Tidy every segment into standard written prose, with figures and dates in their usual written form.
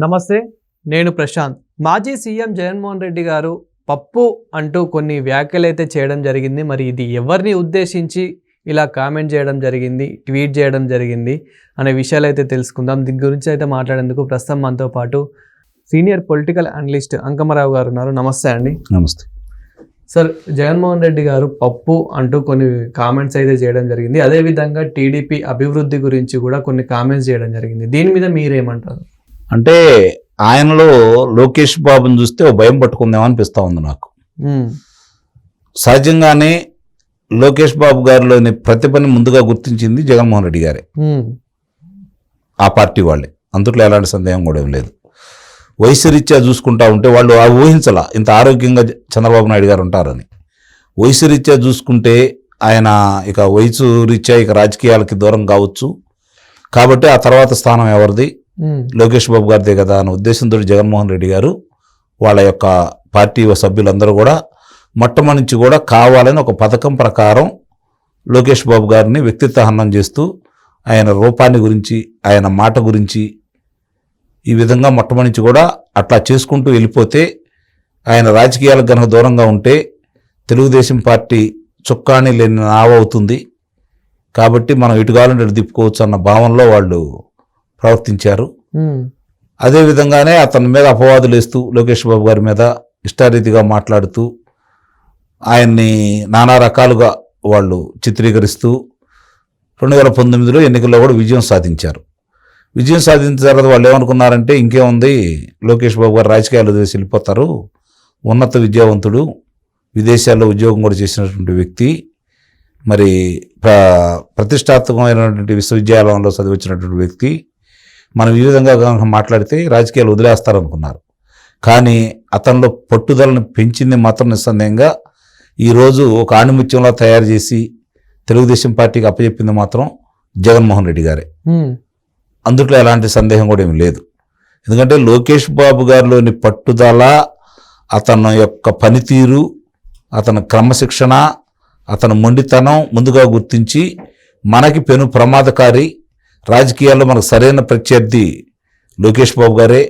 నమస్తే, నేను ప్రశాంత్. మాజీ సీఎం జగన్మోహన్ రెడ్డి గారు పప్పు అంటూ కొన్ని వ్యాఖ్యలైతే చేయడం జరిగింది. మరి ఇది ఎవరిని ఉద్దేశించి ఇలా కామెంట్ చేయడం జరిగింది, ట్వీట్ చేయడం జరిగింది అనే విషయాలు అయితే తెలుసుకుందాం. దీని గురించి అయితే మాట్లాడేందుకు ప్రస్తుతం మనతో పాటు సీనియర్ పొలిటికల్ అనలిస్ట్ అంకమరావు గారు ఉన్నారు. నమస్తే అండి. నమస్తే సార్. జగన్మోహన్ రెడ్డి గారు పప్పు అంటూ కొన్ని కామెంట్స్ అయితే చేయడం జరిగింది. అదేవిధంగా టీడీపీ అభివృద్ధి గురించి కూడా కొన్ని కామెంట్స్ చేయడం జరిగింది. దీని మీద మీరేమంటారు? అంటే ఆయనలో లోకేష్ బాబుని చూస్తే ఓ భయం పట్టుకుందామని అనిపిస్తూ ఉంది నాకు. సహజంగానే లోకేష్ బాబు గారిలోని ప్రతిభని ముందుగా గుర్తించింది జగన్మోహన్ రెడ్డి గారే, ఆ పార్టీ వాళ్ళే. అందుట్లో ఎలాంటి సందేహం కూడా ఏం లేదు. వయసు రీత్యా చూసుకుంటా ఉంటే వాళ్ళు ఊహించలా ఇంత ఆరోగ్యంగా చంద్రబాబు నాయుడు గారు ఉంటారని. వయసు రీత్యా చూసుకుంటే ఆయన ఇక వయసు రీత్యా ఇక రాజకీయాలకి దూరం కావచ్చు కాబట్టి ఆ తర్వాత స్థానం ఎవరిది, లోకేష్ బాబు గారిదే కదా అనే ఉద్దేశంతో జగన్మోహన్ రెడ్డి గారు వాళ్ళ యొక్క పార్టీ సభ్యులందరూ కూడా మొట్టమొదటి నుంచి కూడా కావాలని ఒక పథకం ప్రకారం లోకేష్ బాబు గారిని వ్యక్తిత్వ హననం చేస్తూ ఆయన రూపాన్ని గురించి, ఆయన మాట గురించి ఈ విధంగా మొట్టమొదటి నుంచి కూడా అట్లా చేసుకుంటూ వెళ్ళిపోతే ఆయన రాజకీయాలకు కనుక దూరంగా ఉంటే తెలుగుదేశం పార్టీ చుక్కాణి లేని నావ అవుతుంది కాబట్టి మనం ఇటు కావాలంటే ఇటు తిప్పుకోవచ్చు అన్న భావనలో వాళ్ళు ప్రవర్తించారు. అదేవిధంగానే అతని మీద అపవాదులు వేస్తూ లోకేష్ బాబు గారి మీద ఇష్టారీతిగా మాట్లాడుతూ ఆయన్ని నానా రకాలుగా వాళ్ళు చిత్రీకరిస్తూ 2019లో ఎన్నికల్లో కూడా విజయం సాధించారు. విజయం సాధించిన తర్వాత వాళ్ళు ఏమనుకున్నారంటే ఇంకేముంది, లోకేష్ బాబు గారు రాజకీయాలు వదిలేసి వెళ్ళిపోతారు, ఉన్నత విద్యావంతుడు, విదేశాల్లో ఉద్యోగం కూడా చేసినటువంటి వ్యక్తి, మరి ప్రతిష్టాత్మకమైనటువంటి విశ్వవిద్యాలయంలో చదివించినటువంటి వ్యక్తి, మనం ఈ విధంగా కనుక మాట్లాడితే రాజకీయాలు వదిలేస్తారనుకున్నారు. కానీ అతనిలో పట్టుదలను పెంచింది మాత్రం నిస్సందేహంగా ఈరోజు ఒక ఆణిముత్యంలో తయారు చేసి తెలుగుదేశం పార్టీకి అప్పచెప్పింది మాత్రం జగన్మోహన్ రెడ్డి గారే. అందుట్లో ఎలాంటి సందేహం కూడా ఏమి లేదు. ఎందుకంటే లోకేష్ బాబు గారిలోని పట్టుదల, అతని యొక్క పనితీరు, అతని క్రమశిక్షణ, అతని మొండితనం ముందుగా గుర్తించి మనకి పెను ప్రమాదకారి, రాజకీయాల్లో మనకు సరైన ప్రత్యర్థి లోకేష్ బాబు గారే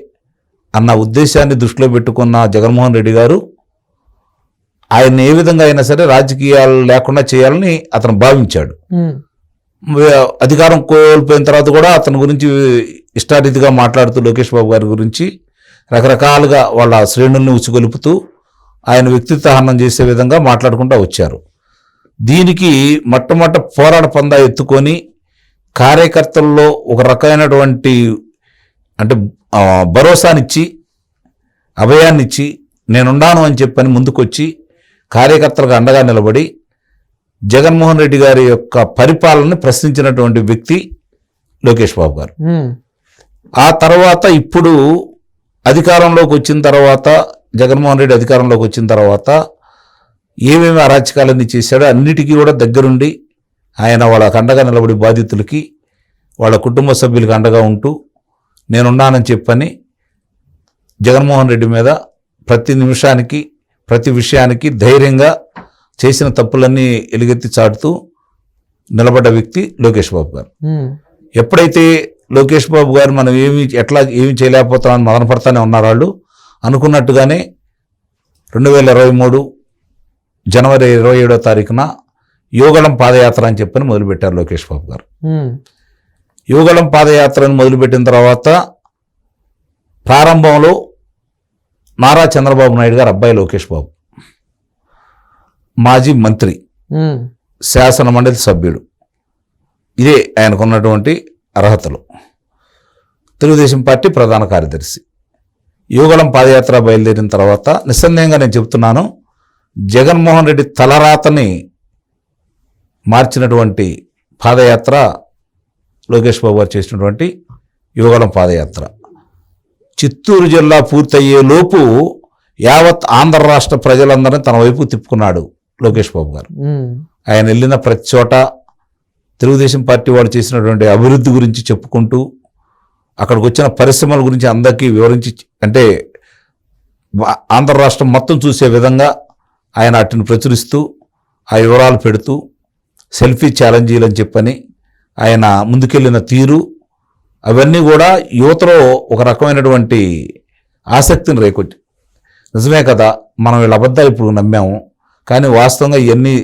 అన్న ఉద్దేశాన్ని దృష్టిలో పెట్టుకున్న జగన్మోహన్ రెడ్డి గారు ఆయన్ని ఏ విధంగా అయినా సరే రాజకీయాలు లేకుండా చేయాలని అతను భావించాడు. అధికారం కోల్పోయిన తర్వాత కూడా అతని గురించి ఇష్టారీతిగా మాట్లాడుతూ లోకేష్ బాబు గారి గురించి రకరకాలుగా వాళ్ళ శ్రేణుల్ని ఉచ్చుగొలుపుతూ ఆయన వ్యక్తిత్వ హననం చేసే విధంగా మాట్లాడుకుంటూ వచ్చారు. దీనికి మొట్టమొదట పోరాట పందా ఎత్తుకొని కార్యకర్తల్లో ఒక రకమైనటువంటి అంటే భరోసానిచ్చి, అభయాన్నిచ్చి, నేనున్నాను అని చెప్పని ముందుకొచ్చి కార్యకర్తలకు అండగా నిలబడి జగన్మోహన్ రెడ్డి గారి యొక్క పరిపాలనని ప్రశ్నించినటువంటి వ్యక్తి లోకేష్ బాబు గారు. ఆ తర్వాత ఇప్పుడు అధికారంలోకి వచ్చిన తర్వాత, జగన్మోహన్ రెడ్డి అధికారంలోకి వచ్చిన తర్వాత ఏమేమి అరాచకాలన్నీ చేశాడో అన్నిటికీ కూడా దగ్గరుండి ఆయన వాళ్ళకి అండగా నిలబడి బాధితులకి, వాళ్ళ కుటుంబ సభ్యులకి అండగా ఉంటూ నేనున్నానని చెప్పని జగన్మోహన్ రెడ్డి మీద ప్రతి నిమిషానికి, ప్రతి విషయానికి ధైర్యంగా చేసిన తప్పులన్నీ ఎలుగెత్తి చాటుతూ నిలబడ్డ వ్యక్తి లోకేష్ బాబు గారు. ఎప్పుడైతే లోకేష్ బాబు గారు మనం ఏమి చేయలేకపోతామని మదన పడతానే ఉన్నారు వాళ్ళు. అనుకున్నట్టుగానే 2023 జనవరి 27వ తారీఖున యువగళం పాదయాత్ర అని చెప్పని మొదలుపెట్టారు లోకేష్ బాబు గారు. యువగళం పాదయాత్రను మొదలుపెట్టిన తర్వాత ప్రారంభంలో నారా చంద్రబాబు నాయుడు గారు అబ్బాయి లోకేష్ బాబు మాజీ మంత్రి, శాసన మండలి సభ్యుడు, ఇదే ఆయనకున్నటువంటి అర్హతలు. తెలుగుదేశం పార్టీ ప్రధాన కార్యదర్శి. యువగళం పాదయాత్ర బయలుదేరిన తర్వాత నిస్సందేహంగా నేను చెప్తున్నాను, జగన్మోహన్ రెడ్డి తలరాతని మార్చినటువంటి పాదయాత్ర లోకేష్ బాబు గారు చేసినటువంటి యువగళం పాదయాత్ర. చిత్తూరు జిల్లా పూర్తయ్యే లోపు యావత్ ఆంధ్ర రాష్ట్ర ప్రజలందరినీ తన వైపు తిప్పుకున్నాడు లోకేష్ బాబు గారు. ఆయన వెళ్ళిన ప్రతి చోట తెలుగుదేశం పార్టీ వాళ్ళు చేసినటువంటి అభివృద్ధి గురించి చెప్పుకుంటూ, అక్కడికి వచ్చిన పరిశ్రమల గురించి అందరికీ వివరించి, అంటే ఆంధ్ర రాష్ట్రం మొత్తం చూసే విధంగా ఆయన వాటిని ప్రచురిస్తూ ఆ వివరాలు పెడుతూ సెల్ఫీ ఛాలెంజీలు అని చెప్పని ఆయన ముందుకెళ్ళిన తీరు, అవన్నీ కూడా యువతలో ఒక రకమైనటువంటి ఆసక్తిని రేకొట్టి నిజమే కదా మనం వీళ్ళ అబద్ధాలు ఇప్పుడు నమ్మాము కానీ వాస్తవంగా ఇవన్నీ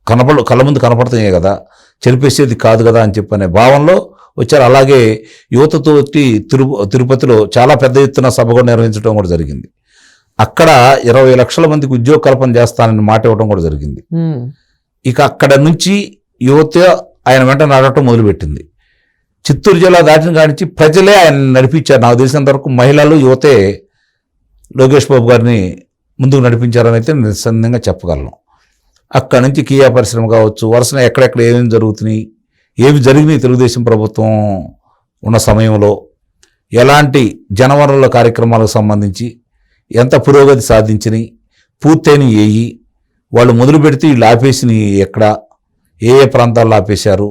కళ్ళ ముందు కనపడుతున్నాయి కదా చెరిపేసేది కాదు కదా అని చెప్పనే భావనలో వచ్చారు. అలాగే యువతతోటి తిరుపతిలో చాలా పెద్ద ఎత్తున సభ కూడా నిర్వహించడం కూడా జరిగింది. అక్కడ 20 లక్షల మందికి ఉద్యోగ కల్పన చేస్తానని మాట ఇవ్వడం కూడా జరిగింది. ఇక అక్కడ నుంచి యువత ఆయన వెంట నడవటం మొదలుపెట్టింది. చిత్తూరు జిల్లా దాటిన కానించి ప్రజలే ఆయన నడిపించారు. నాకు తెలిసినంత వరకు మహిళలు యువతే లోకేష్ బాబు గారిని ముందుకు నడిపించారని అయితే నిస్సందేహంగా చెప్పగలను. అక్కడి నుంచి కియా పరిశ్రమ కావచ్చు, వరుసన ఎక్కడెక్కడ ఏమేమి జరుగుతున్నాయి, ఏమి జరిగినాయి తెలుగుదేశం ప్రభుత్వం ఉన్న సమయంలో, ఎలాంటి జనవనరుల కార్యక్రమాలకు సంబంధించి ఎంత పురోగతి సాధించినాయి, పూర్తయిన ఏయి, వాళ్ళు మొదలు పెడితే వీళ్ళు ఆపేసినవి ఎక్కడ, ఏ ఏ ప్రాంతాల్లో ఆపేశారు,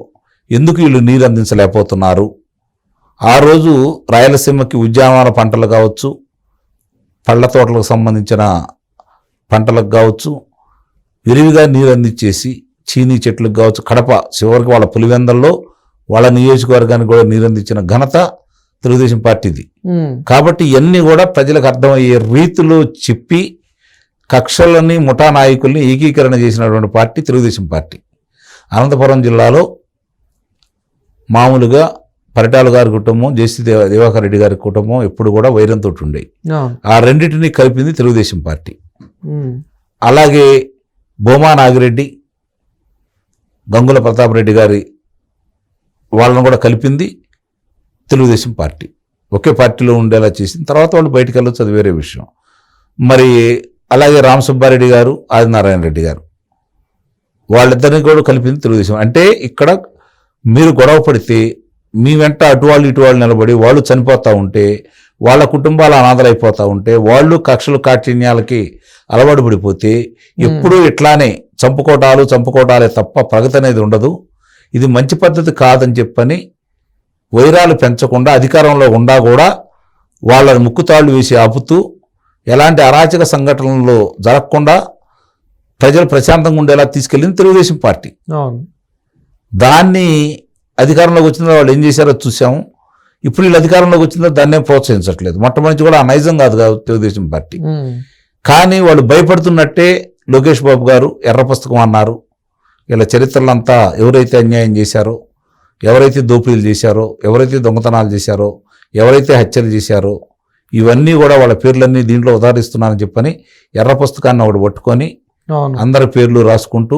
ఎందుకు వీళ్ళు నీరు అందించలేకపోతున్నారు, ఆ రోజు రాయలసీమకి ఉద్యానవన పంటలు కావచ్చు, పళ్ళ తోటలకు సంబంధించిన పంటలకు కావచ్చు విరివిగా నీరు అందించేసి చీనీ చెట్లకు కావచ్చు, కడప చివరికి వాళ్ళ పులివెందల్లో వాళ్ళ నియోజకవర్గానికి కూడా నీరు అందించిన ఘనత తెలుగుదేశం పార్టీది. కాబట్టి ఇవన్నీ కూడా ప్రజలకు అర్థమయ్యే రీతిలో చెప్పి కక్షలని ముఠా నాయకుల్ని ఏకీకరణ చేసినటువంటి పార్టీ తెలుగుదేశం పార్టీ. అనంతపురం జిల్లాలో మామూలుగా పరిటాల గారి కుటుంబం, జేసీ దివాకర్ రెడ్డి గారి కుటుంబం ఎప్పుడు కూడా వైరంతో ఉండేవి. ఆ రెండింటినీ కలిపింది తెలుగుదేశం పార్టీ. అలాగే భూమా నాగిరెడ్డి, గంగుల ప్రతాప్ రెడ్డి గారి వాళ్ళను కూడా కలిపింది తెలుగుదేశం పార్టీ. ఒకే పార్టీలో ఉండేలా చేసిన తర్వాత వాళ్ళు బయటకు వెళ్ళొచ్చు, అది వేరే విషయం. మరి అలాగే రామసుబ్బారెడ్డి గారు, ఆదినారాయణ రెడ్డి గారు వాళ్ళిద్దరిని కూడా కలిపింది తెలుగుదేశం. అంటే ఇక్కడ మీరు గొడవ పడితే మీ వెంట అటు వాళ్ళు నిలబడి వాళ్ళు చనిపోతూ ఉంటే, వాళ్ళ కుటుంబాలు అనాథలైపోతూ ఉంటే, వాళ్ళు కక్షలు కాఠిన్యాలకి అలవాటు పడిపోతే ఎప్పుడూ ఇట్లానే చంపుకోవటాలే తప్ప ప్రగతి అనేది ఉండదు. ఇది మంచి పద్ధతి కాదని చెప్పని వైరాలు పెంచకుండా అధికారంలో ఉండా కూడా వాళ్ళని ముక్కుతాళ్ళు వేసి ఆపుతూ ఎలాంటి అరాచక సంఘటనలు జరగకుండా ప్రజలు ప్రశాంతంగా ఉండేలా తీసుకెళ్ళింది తెలుగుదేశం పార్టీ. దాన్ని అధికారంలోకి వచ్చిన వాళ్ళు ఏం చేశారో చూసాము. ఇప్పుడు వీళ్ళు అధికారంలోకి వచ్చిందో దాన్నే ప్రోత్సహించట్లేదు. మొట్టమొదటి కూడా ఆ నైజం కాదు తెలుగుదేశం పార్టీ. కానీ వాళ్ళు భయపడుతున్నట్టే లోకేష్ బాబు గారు ఎర్ర పుస్తకం అన్నారు. వీళ్ళ చరిత్రలంతా ఎవరైతే అన్యాయం చేశారో, ఎవరైతే దోపిడీలు చేశారో, ఎవరైతే దొంగతనాలు చేశారో, ఎవరైతే హత్యలు చేశారో ఇవన్నీ కూడా వాళ్ళ పేర్లన్నీ దీంట్లో ఉదాహరిస్తున్నానని చెప్పని ఎర్ర పుస్తకాన్ని ఒకటి పట్టుకొని అందరి పేర్లు రాసుకుంటూ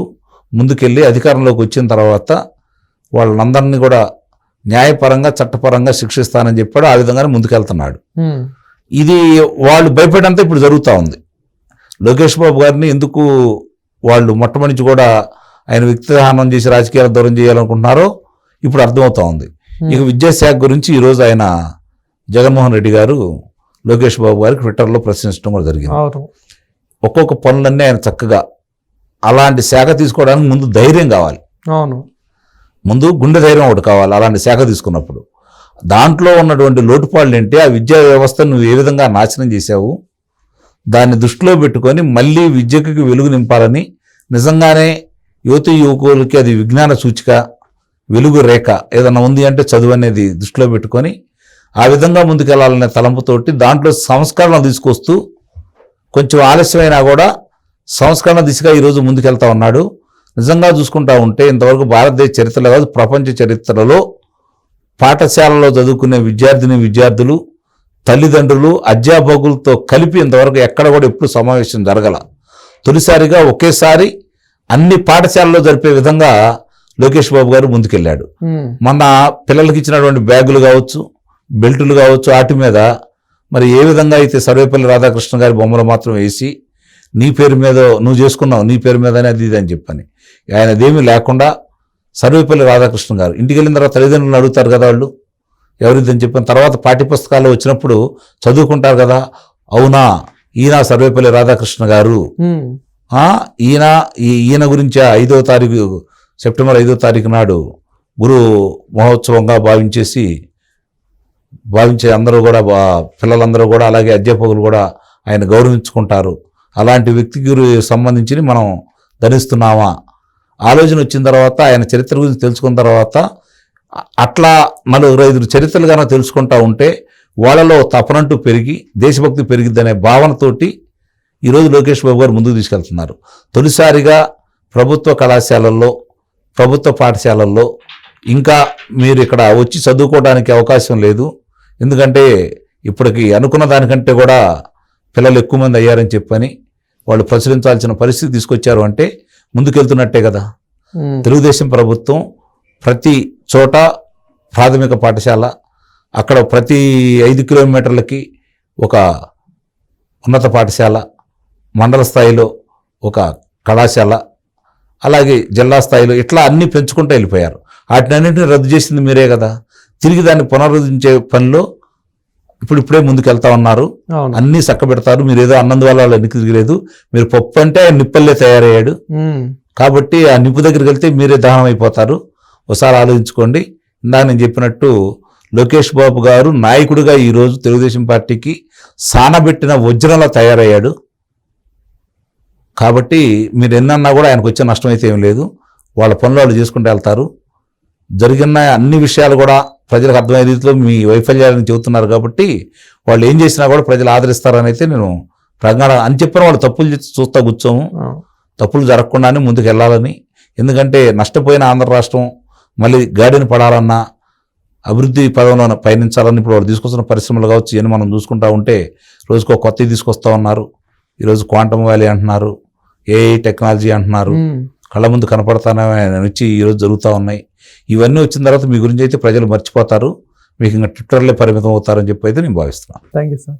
ముందుకెళ్ళి అధికారంలోకి వచ్చిన తర్వాత వాళ్ళందరినీ కూడా న్యాయపరంగా చట్టపరంగా శిక్షిస్తానని చెప్పాడు. ఆ విధంగానే ముందుకెళ్తున్నాడు. ఇది వాళ్ళు భయపడంతా ఇప్పుడు జరుగుతూ ఉంది. లోకేష్ బాబు గారిని ఎందుకు వాళ్ళు మొట్టమొదటి కూడా ఆయన వ్యక్తిహనం చేసి రాజకీయాలు దూరం చేయాలనుకుంటున్నారో ఇప్పుడు అర్థమవుతా ఉంది. ఇక విద్యాశాఖ గురించి ఈరోజు ఆయన జగన్మోహన్ రెడ్డి గారు లోకేష్ బాబు గారికి ట్విట్టర్లో ప్రశ్నించడం కూడా జరిగింది. ఒక్కొక్క పనులన్నీ ఆయన చక్కగా అలాంటి శాఖ తీసుకోవడానికి ముందు ధైర్యం కావాలి. ముందు గుండె ధైర్యం ఒకటి కావాలి. అలాంటి శాఖ తీసుకున్నప్పుడు దాంట్లో ఉన్నటువంటి లోటుపాళ్ళు ఏంటి, ఆ విద్యా వ్యవస్థను నువ్వు ఏ విధంగా నాశనం చేశావు, దాన్ని దృష్టిలో పెట్టుకొని మళ్ళీ విద్యకు వెలుగు నింపాలని, నిజంగానే యువకులకి అది విజ్ఞాన సూచిక, వెలుగు రేఖ ఏదన్నా ఉంది అంటే చదువు అనేది దృష్టిలో పెట్టుకొని ఆ విధంగా ముందుకెళ్లాలనే తలంపుతోటి దాంట్లో సంస్కరణ తీసుకొస్తూ కొంచెం ఆలస్యమైనా కూడా సంస్కరణ దిశగా ఈరోజు ముందుకెళ్తా ఉన్నాడు. నిజంగా చూసుకుంటా ఉంటే ఇంతవరకు భారతదేశ చరిత్రలో కాదు ప్రపంచ చరిత్రలో పాఠశాలలో చదువుకునే విద్యార్థులు తల్లిదండ్రులు అధ్యాపకులతో కలిపి ఇంతవరకు ఎక్కడ కూడా ఎప్పుడు సమావేశం జరగల. తొలిసారిగా ఒకేసారి అన్ని పాఠశాలలో జరిపే విధంగా లోకేష్ బాబు గారు ముందుకెళ్ళాడు. మన పిల్లలకి ఇచ్చినటువంటి బ్యాగులు కావచ్చు, బెల్టులు కావచ్చు, వాటి మీద మరి ఏ విధంగా అయితే సర్వేపల్లి రాధాకృష్ణ గారి బొమ్మలు మాత్రం వేసి నీ పేరు మీద నువ్వు చేసుకున్నావు, నీ పేరు మీద అది ఇది అని చెప్పని ఆయనదేమీ లేకుండా సర్వేపల్లి రాధాకృష్ణ గారు ఇంటికి వెళ్ళిన తర్వాత తల్లిదండ్రులను అడుగుతారు కదా వాళ్ళు ఎవరిదని చెప్పిన తర్వాత పాఠ్యపుస్తకాల్లో వచ్చినప్పుడు చదువుకుంటారు కదా, అవునా ఈయన సర్వేపల్లి రాధాకృష్ణ గారు, ఈయన గురించి 5వ తారీఖు సెప్టెంబర్ 5వ తారీఖు నాడు గురు మహోత్సవంగా భావించే అందరూ కూడా పిల్లలందరూ కూడా అలాగే అధ్యాపకులు కూడా ఆయన గౌరవించుకుంటారు. అలాంటి వ్యక్తికి సంబంధించి మనం ధరిస్తున్నామా ఆలోచన వచ్చిన తర్వాత ఆయన చరిత్ర గురించి తెలుసుకున్న తర్వాత అట్లా 4-5 చరిత్రలు కనుక తెలుసుకుంటా ఉంటే వాళ్ళలో తపనంటూ పెరిగి దేశభక్తి పెరిగిద్దనే భావనతోటి ఈరోజు లోకేష్ బాబు గారు ముందుకు తీసుకెళ్తున్నారు. తొలిసారిగా ప్రభుత్వ కళాశాలల్లో, ప్రభుత్వ పాఠశాలల్లో ఇంకా మీరు ఇక్కడ వచ్చి చదువుకోవడానికి అవకాశం లేదు. ఎందుకంటే ఇప్పటికి అనుకున్న దానికంటే కూడా పిల్లలు ఎక్కువ మంది అయ్యారని చెప్పని వాళ్ళు ప్రచురించాల్సిన పరిస్థితి తీసుకొచ్చారు అంటే ముందుకెళ్తున్నట్టే కదా. తెలుగుదేశం ప్రభుత్వం ప్రతి చోట ప్రాథమిక పాఠశాల, అక్కడ ప్రతి 5 కిలోమీటర్లకి ఒక ఉన్నత పాఠశాల, మండల స్థాయిలో ఒక కళాశాల, అలాగే జిల్లా స్థాయిలో ఇట్లా అన్నీ పెంచుకుంటూ వెళ్ళిపోయారు. వాటినన్నింటినీ రద్దు చేసింది మీరే కదా. తిరిగి దాన్ని పునరుద్ధరించే పనిలో ఇప్పుడే ముందుకెళ్తా ఉన్నారు. అన్నీ చక్కబెడతారు. మీరు ఏదో అన్నందువల్ల వాళ్ళు ఎన్నిక తిరగలేదు. మీరు పప్పు అంటే ఆయన నిప్పల్లే తయారయ్యాడు కాబట్టి ఆ నిప్పు దగ్గరికి వెళ్తే మీరే దహనం అయిపోతారు. ఒకసారి ఆలోచించుకోండి. ఇందాక నేను చెప్పినట్టు లోకేష్ బాబు గారు నాయకుడిగా ఈరోజు తెలుగుదేశం పార్టీకి సానబెట్టిన వజ్రంలా తయారయ్యాడు. కాబట్టి మీరు ఎన్నన్నా కూడా ఆయనకు వచ్చే నష్టం అయితే ఏం లేదు. వాళ్ళ పనులు వాళ్ళు చేసుకుంటూ వెళ్తారు. జరిగిన అన్ని విషయాలు కూడా ప్రజలకు అర్థమయ్యే రీతిలో మీ వైఫల్యాలను చెబుతున్నారు కాబట్టి వాళ్ళు ఏం చేసినా కూడా ప్రజలు ఆదరిస్తారని అయితే నేను ప్రజ్ఞాన అని చెప్పిన వాళ్ళు తప్పులు చూస్తా కూర్చోము. తప్పులు జరగకుండానే ముందుకు వెళ్ళాలని. ఎందుకంటే నష్టపోయిన ఆంధ్ర రాష్ట్రం మళ్ళీ గాడిని పడాలన్నా, అభివృద్ధి పదంలో పయనించాలని ఇప్పుడు వాళ్ళు తీసుకొస్తున్న పరిశ్రమలు కావచ్చు ఇవన్నీ మనం చూసుకుంటా ఉంటే రోజుకో కొత్తవి తీసుకొస్తా ఉన్నారు. ఈరోజు క్వాంటమ్ వ్యాలీ అంటున్నారు, ఏఐ టెక్నాలజీ అంటున్నారు, కళ్ళ ముందు కనపడతానే వచ్చి ఈరోజు జరుగుతూ ఉన్నాయి. ఇవన్నీ వచ్చిన తర్వాత మీ గురించి అయితే ప్రజలు మర్చిపోతారు. మీకు ఇంకా ట్విట్టర్లే పరిమితం అవుతారని చెప్పి అయితే నేను భావిస్తున్నాను. Thank you sir.